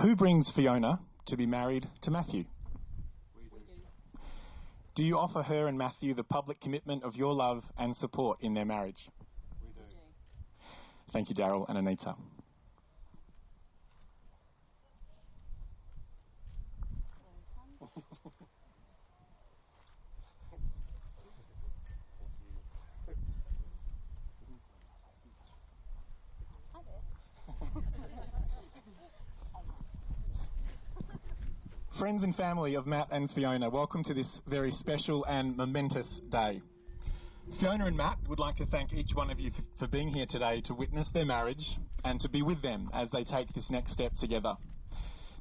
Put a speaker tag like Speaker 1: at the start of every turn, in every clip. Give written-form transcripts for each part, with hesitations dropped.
Speaker 1: Who brings Fiona to be married to Matthew?
Speaker 2: We do.
Speaker 1: Do you offer her and Matthew the public commitment of your love and support in their marriage?
Speaker 2: We do.
Speaker 1: Thank you, Daryl and Anita. Friends and family of Matt and Fiona, welcome to this very special and momentous day. Fiona and Matt would like to thank each one of you for being here today to witness their marriage and to be with them as they take this next step together.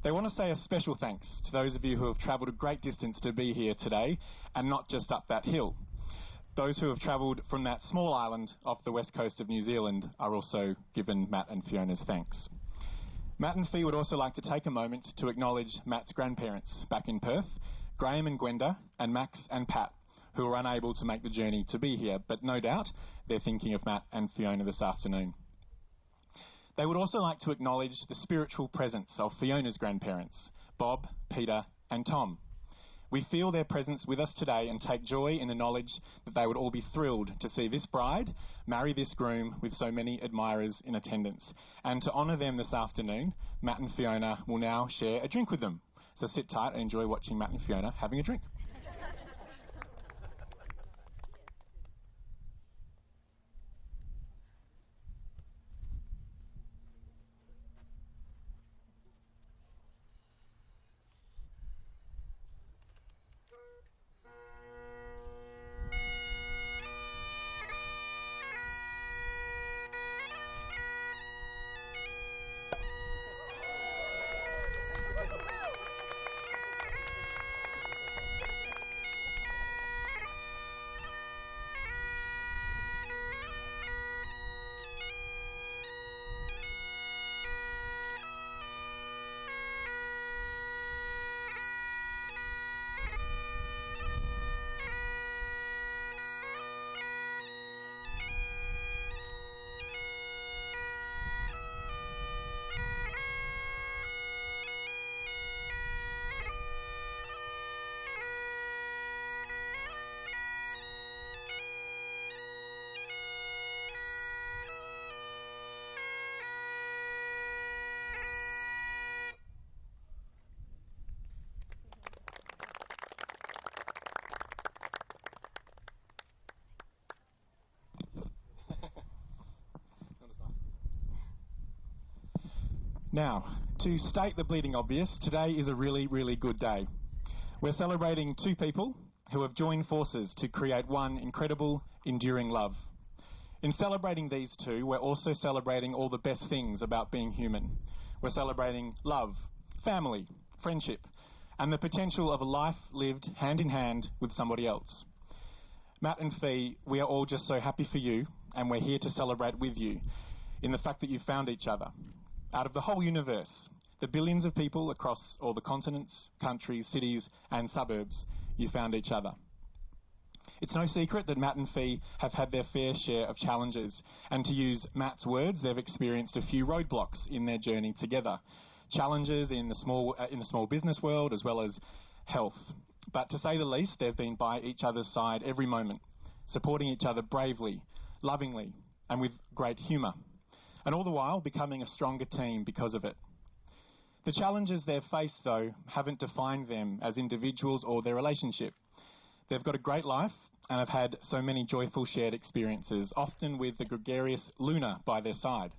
Speaker 1: They want to say a special thanks to those of you who have travelled a great distance to be here today and not just up that hill. Those who have travelled from that small island off the west coast of New Zealand are also given Matt and Fiona's thanks. Matt and Fee would also like to take a moment to acknowledge Matt's grandparents back in Perth, Graham and Gwenda, and Max and Pat, who were unable to make the journey to be here, but no doubt they're thinking of Matt and Fiona this afternoon. They would also like to acknowledge the spiritual presence of Fiona's grandparents, Bob, Peter and Tom. We feel their presence with us today and take joy in the knowledge that they would all be thrilled to see this bride marry this groom with so many admirers in attendance. And to honour them this afternoon, Matt and Fiona will now share a drink with them. So sit tight and enjoy watching Matt and Fiona having a drink. Now, to state the bleeding obvious, today is a really, really good day. We're celebrating two people who have joined forces to create one incredible, enduring love. In celebrating these two, we're also celebrating all the best things about being human. We're celebrating love, family, friendship, and the potential of a life lived hand in hand with somebody else. Matt and Fee, we are all just so happy for you, and we're here to celebrate with you in the fact that you found each other. Out of the whole universe, the billions of people across all the continents, countries, cities and suburbs, you found each other. It's no secret that Matt and Fee have had their fair share of challenges, and to use Matt's words, they've experienced a few roadblocks in their journey together. Challenges in the small business world as well as health. But to say the least, they've been by each other's side every moment, supporting each other bravely, lovingly and with great humour. And all the while becoming a stronger team because of it. The challenges they've faced, though, haven't defined them as individuals or their relationship. They've got a great life and have had so many joyful shared experiences, often with the gregarious Luna by their side.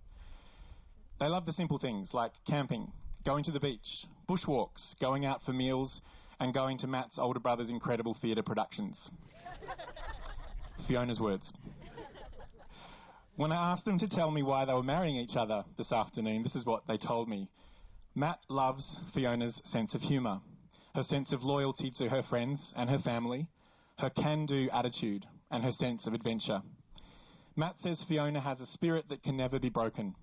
Speaker 1: They love the simple things like camping, going to the beach, bushwalks, going out for meals, and going to Matt's older brother's incredible theatre productions. Fiona's words. When I asked them to tell me why they were marrying each other this afternoon, this is what they told me. Matt loves Fiona's sense of humour, her sense of loyalty to her friends and her family, her can-do attitude, and her sense of adventure. Matt says Fiona has a spirit that can never be broken.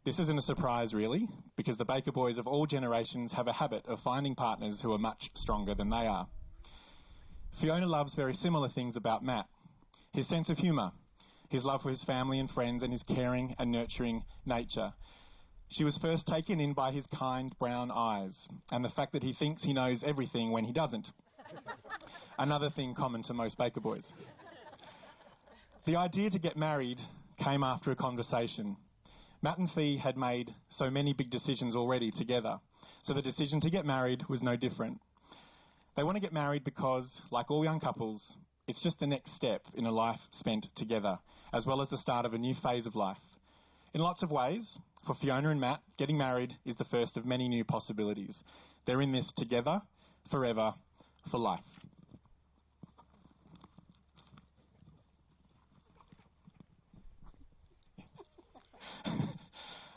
Speaker 1: This isn't a surprise, really, because the Baker Boys of all generations have a habit of finding partners who are much stronger than they are. Fiona loves very similar things about Matt. His sense of humour, his love for his family and friends, and his caring and nurturing nature. She was first taken in by his kind brown eyes and the fact that he thinks he knows everything when he doesn't. Another thing common to most baker boys. The idea to get married came after a conversation. Matt and Fee had made so many big decisions already together, so the decision to get married was no different. They want to get married because, like all young couples, it's just the next step in a life spent together, as well as the start of a new phase of life. In lots of ways, for Fiona and Matt, getting married is the first of many new possibilities. They're in this together, forever, for life.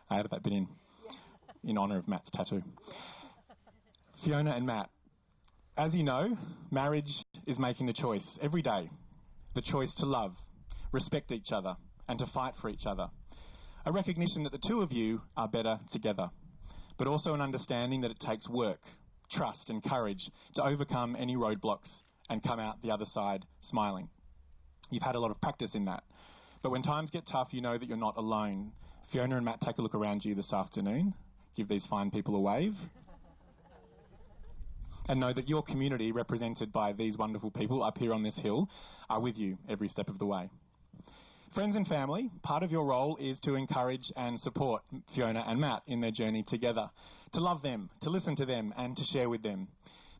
Speaker 1: I added that bit in honour of Matt's tattoo. Fiona and Matt. As you know, marriage is making the choice every day. The choice to love, respect each other, and to fight for each other. A recognition that the two of you are better together, but also an understanding that it takes work, trust and courage to overcome any roadblocks and come out the other side smiling. You've had a lot of practice in that. But when times get tough, you know that you're not alone. Fiona and Matt, take a look around you this afternoon. Give these fine people a wave. And know that your community, represented by these wonderful people up here on this hill, are with you every step of the way. Friends and family, part of your role is to encourage and support Fiona and Matt in their journey together, to love them, to listen to them, and to share with them.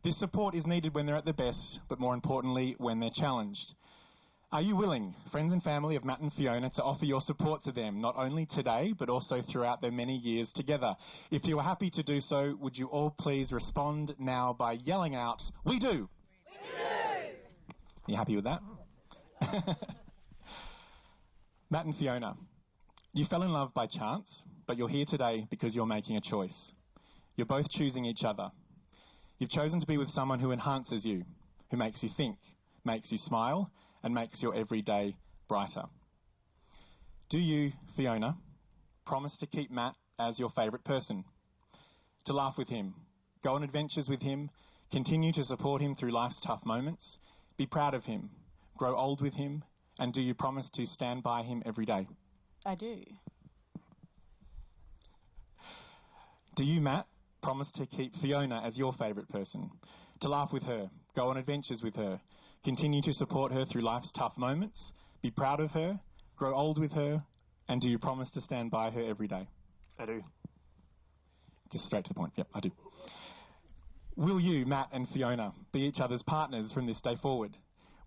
Speaker 1: This support is needed when they're at their best, but more importantly, when they're challenged. Are you willing, friends and family of Matt and Fiona, to offer your support to them, not only today, but also throughout their many years together? If you are happy to do so, would you all please respond now by yelling out, "We do!" We do! Are you happy with that? Matt and Fiona, you fell in love by chance, but you're here today because you're making a choice. You're both choosing each other. You've chosen to be with someone who enhances you, who makes you think, makes you smile, and makes your everyday brighter. Do you, Fiona, promise to keep Matt as your favourite person? To laugh with him, go on adventures with him, continue to support him through life's tough moments, be proud of him, grow old with him, and do you promise to stand by him every day?
Speaker 3: I do.
Speaker 1: Do you, Matt, promise to keep Fiona as your favourite person? To laugh with her, go on adventures with her, continue to support her through life's tough moments, be proud of her, grow old with her, and do you promise to stand by her every day?
Speaker 2: I do.
Speaker 1: Just straight to the point. Yep, I do. Will you, Matt and Fiona, be each other's partners from this day forward?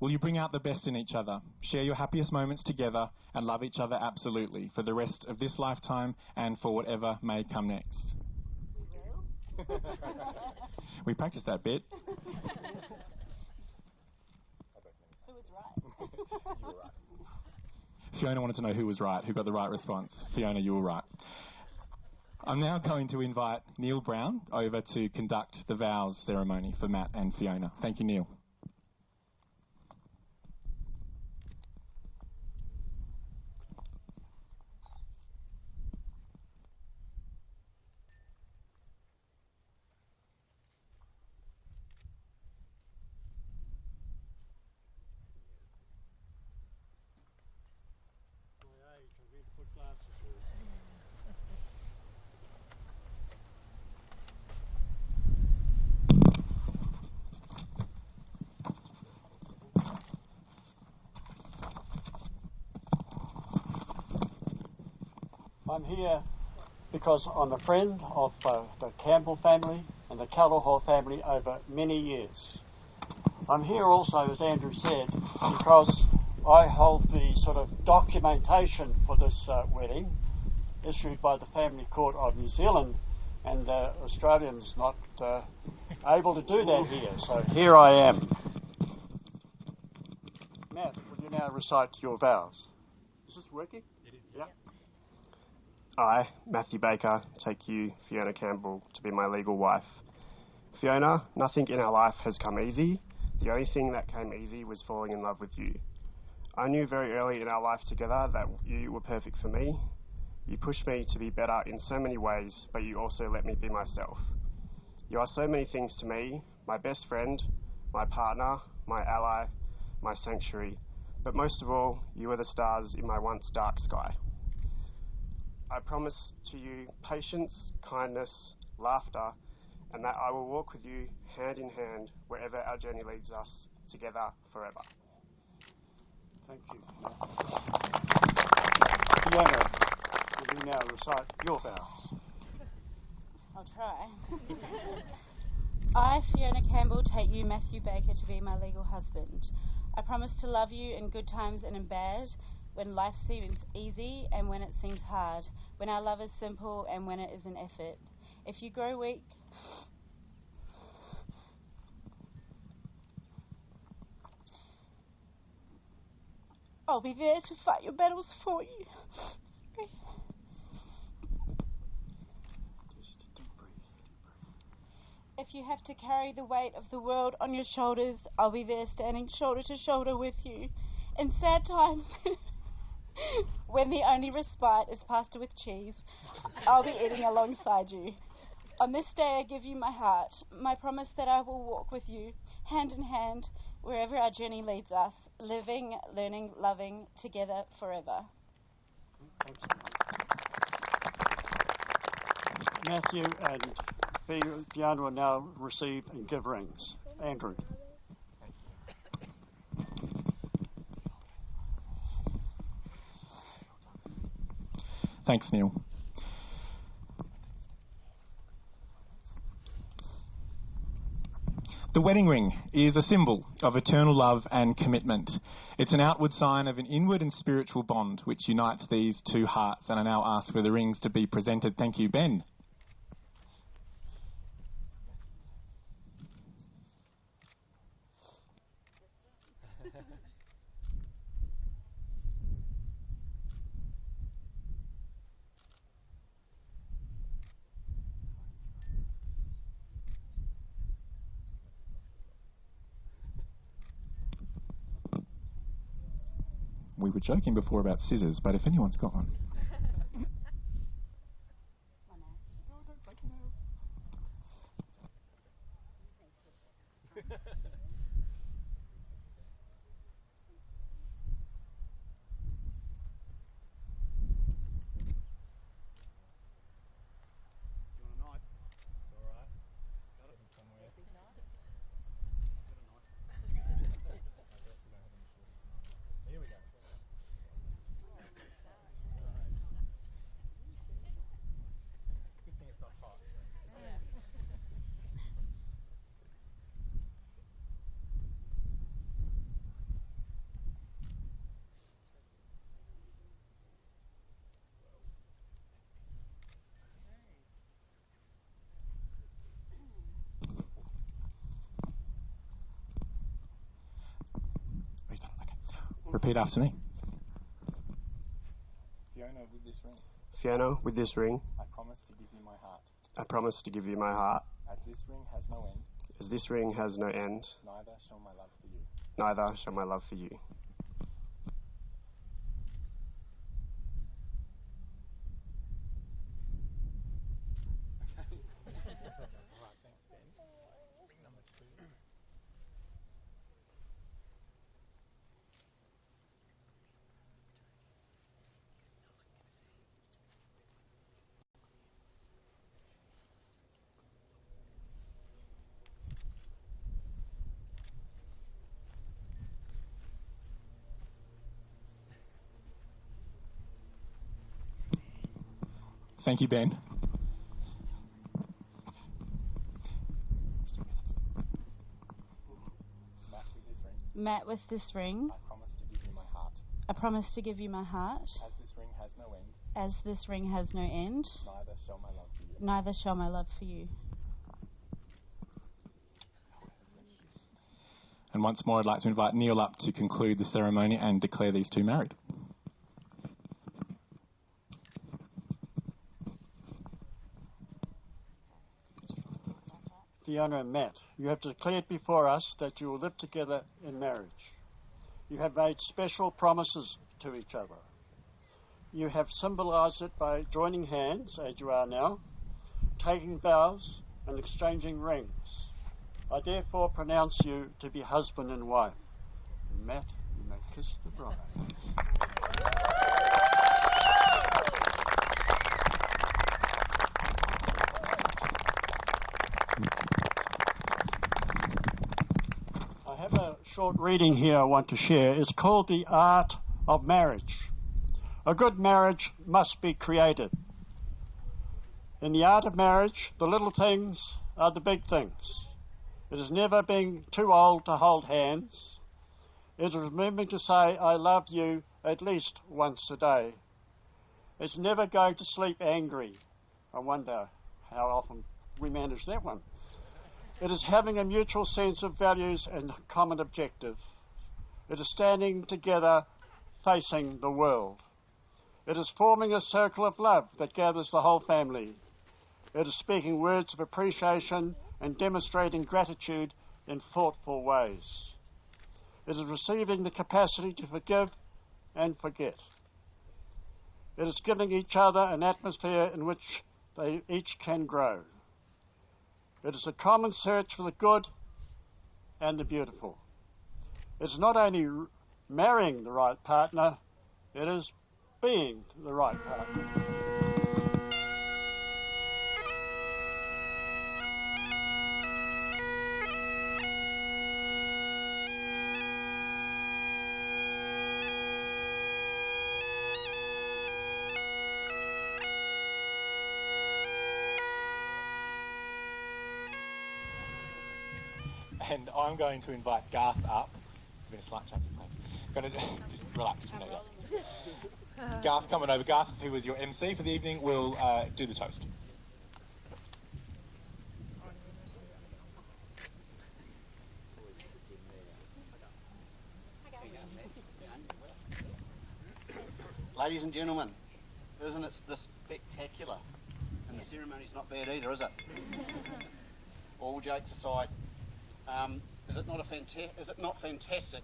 Speaker 1: Will you bring out the best in each other, share your happiest moments together, and love each other absolutely for the rest of this lifetime and for whatever may come next?
Speaker 3: We will.
Speaker 1: We practiced that bit.
Speaker 3: Who was right?
Speaker 2: You were right.
Speaker 1: Fiona wanted to know who was right, who got the right response. Fiona, you were right. I'm now going to invite Neil Brown over to conduct the vows ceremony for Matt and Fiona. Thank you, Neil.
Speaker 4: I'm here because I'm a friend of the Campbell family and the Callahor family over many years. I'm here also, as Andrew said, because I hold the sort of documentation for this wedding issued by the Family Court of New Zealand, and Australians not able to do that here. So here I am. Matt, will you now recite your vows? Is this working? It is. Yeah.
Speaker 2: I, Matthew Baker, take you, Fiona Campbell, to be my legal wife. Fiona, nothing in our life has come easy. The only thing that came easy was falling in love with you. I knew very early in our life together that you were perfect for me. You pushed me to be better in so many ways, but you also let me be myself. You are so many things to me: my best friend, my partner, my ally, my sanctuary. But most of all, you are the stars in my once dark sky. I promise to you patience, kindness, laughter, and that I will walk with you hand in hand wherever our journey leads us, together forever.
Speaker 4: Thank you. Fiona, will you now recite your vows?
Speaker 3: I'll try. I, Fiona Campbell, take you, Matthew Baker, to be my legal husband. I promise to love you in good times and in bad, when life seems easy and when it seems hard, when our love is simple and when it is an effort. If you grow weak, I'll be there to fight your battles for you. If you have to carry the weight of the world on your shoulders, I'll be there standing shoulder to shoulder with you. In sad times, when the only respite is pasta with cheese, I'll be eating alongside you. On this day I give you my heart, my promise that I will walk with you, hand in hand, wherever our journey leads us, living, learning, loving, together forever.
Speaker 4: Thanks. Matthew and Fiona will now receive and give rings. Andrew.
Speaker 1: Thanks, Neil. The wedding ring is a symbol of eternal love and commitment. It's an outward sign of an inward and spiritual bond which unites these two hearts, and I now ask for the rings to be presented. Thank you, Ben. We were joking before about scissors, but if anyone's got one. Repeat after me. Fiona, with this ring.
Speaker 2: Fiona, with this ring,
Speaker 1: I promise to give you my heart.
Speaker 2: I promise to give you my heart.
Speaker 1: As this ring has no end,
Speaker 2: As this ring has no end,
Speaker 1: neither shall my love for you.
Speaker 2: neither shall my love for you.
Speaker 1: Thank you, Ben.
Speaker 3: Matt, with this ring,
Speaker 1: I promise to give you my heart.
Speaker 3: I promise to give you my heart.
Speaker 1: As this ring has no end,
Speaker 3: As this ring has no end,
Speaker 1: neither shall my love for you.
Speaker 3: neither shall my love for you.
Speaker 1: And once more, I'd like to invite Neil up to conclude the ceremony and declare these two married.
Speaker 4: Fiona and Matt, you have declared before us that you will live together in marriage. You have made special promises to each other. You have symbolised it by joining hands, as you are now, taking vows and exchanging rings. I therefore pronounce you to be husband and wife. Matt, you may kiss the bride. short reading here I want to share is called The Art of Marriage. A good marriage must be created. In the art of marriage, the little things are the big things. It is never being too old to hold hands. It is remembering to say, I love you at least once a day. It's never going to sleep angry. I wonder how often we manage that one. It is having a mutual sense of values and common objective. It is standing together, facing the world. It is forming a circle of love that gathers the whole family. It is speaking words of appreciation and demonstrating gratitude in thoughtful ways. It is receiving the capacity to forgive and forget. It is giving each other an atmosphere in which they each can grow. It is a common search for the good and the beautiful. It is not only marrying the right partner, it is being the right partner.
Speaker 1: And I'm going to invite Garth up. There's been a slight change of plans. Going to just relax. No doubt. Garth coming over. Garth, who was your MC for the evening, will do the toast.
Speaker 5: Ladies and gentlemen, isn't it this spectacular? And the ceremony's not bad either, is it? All jokes aside, is it not fantastic?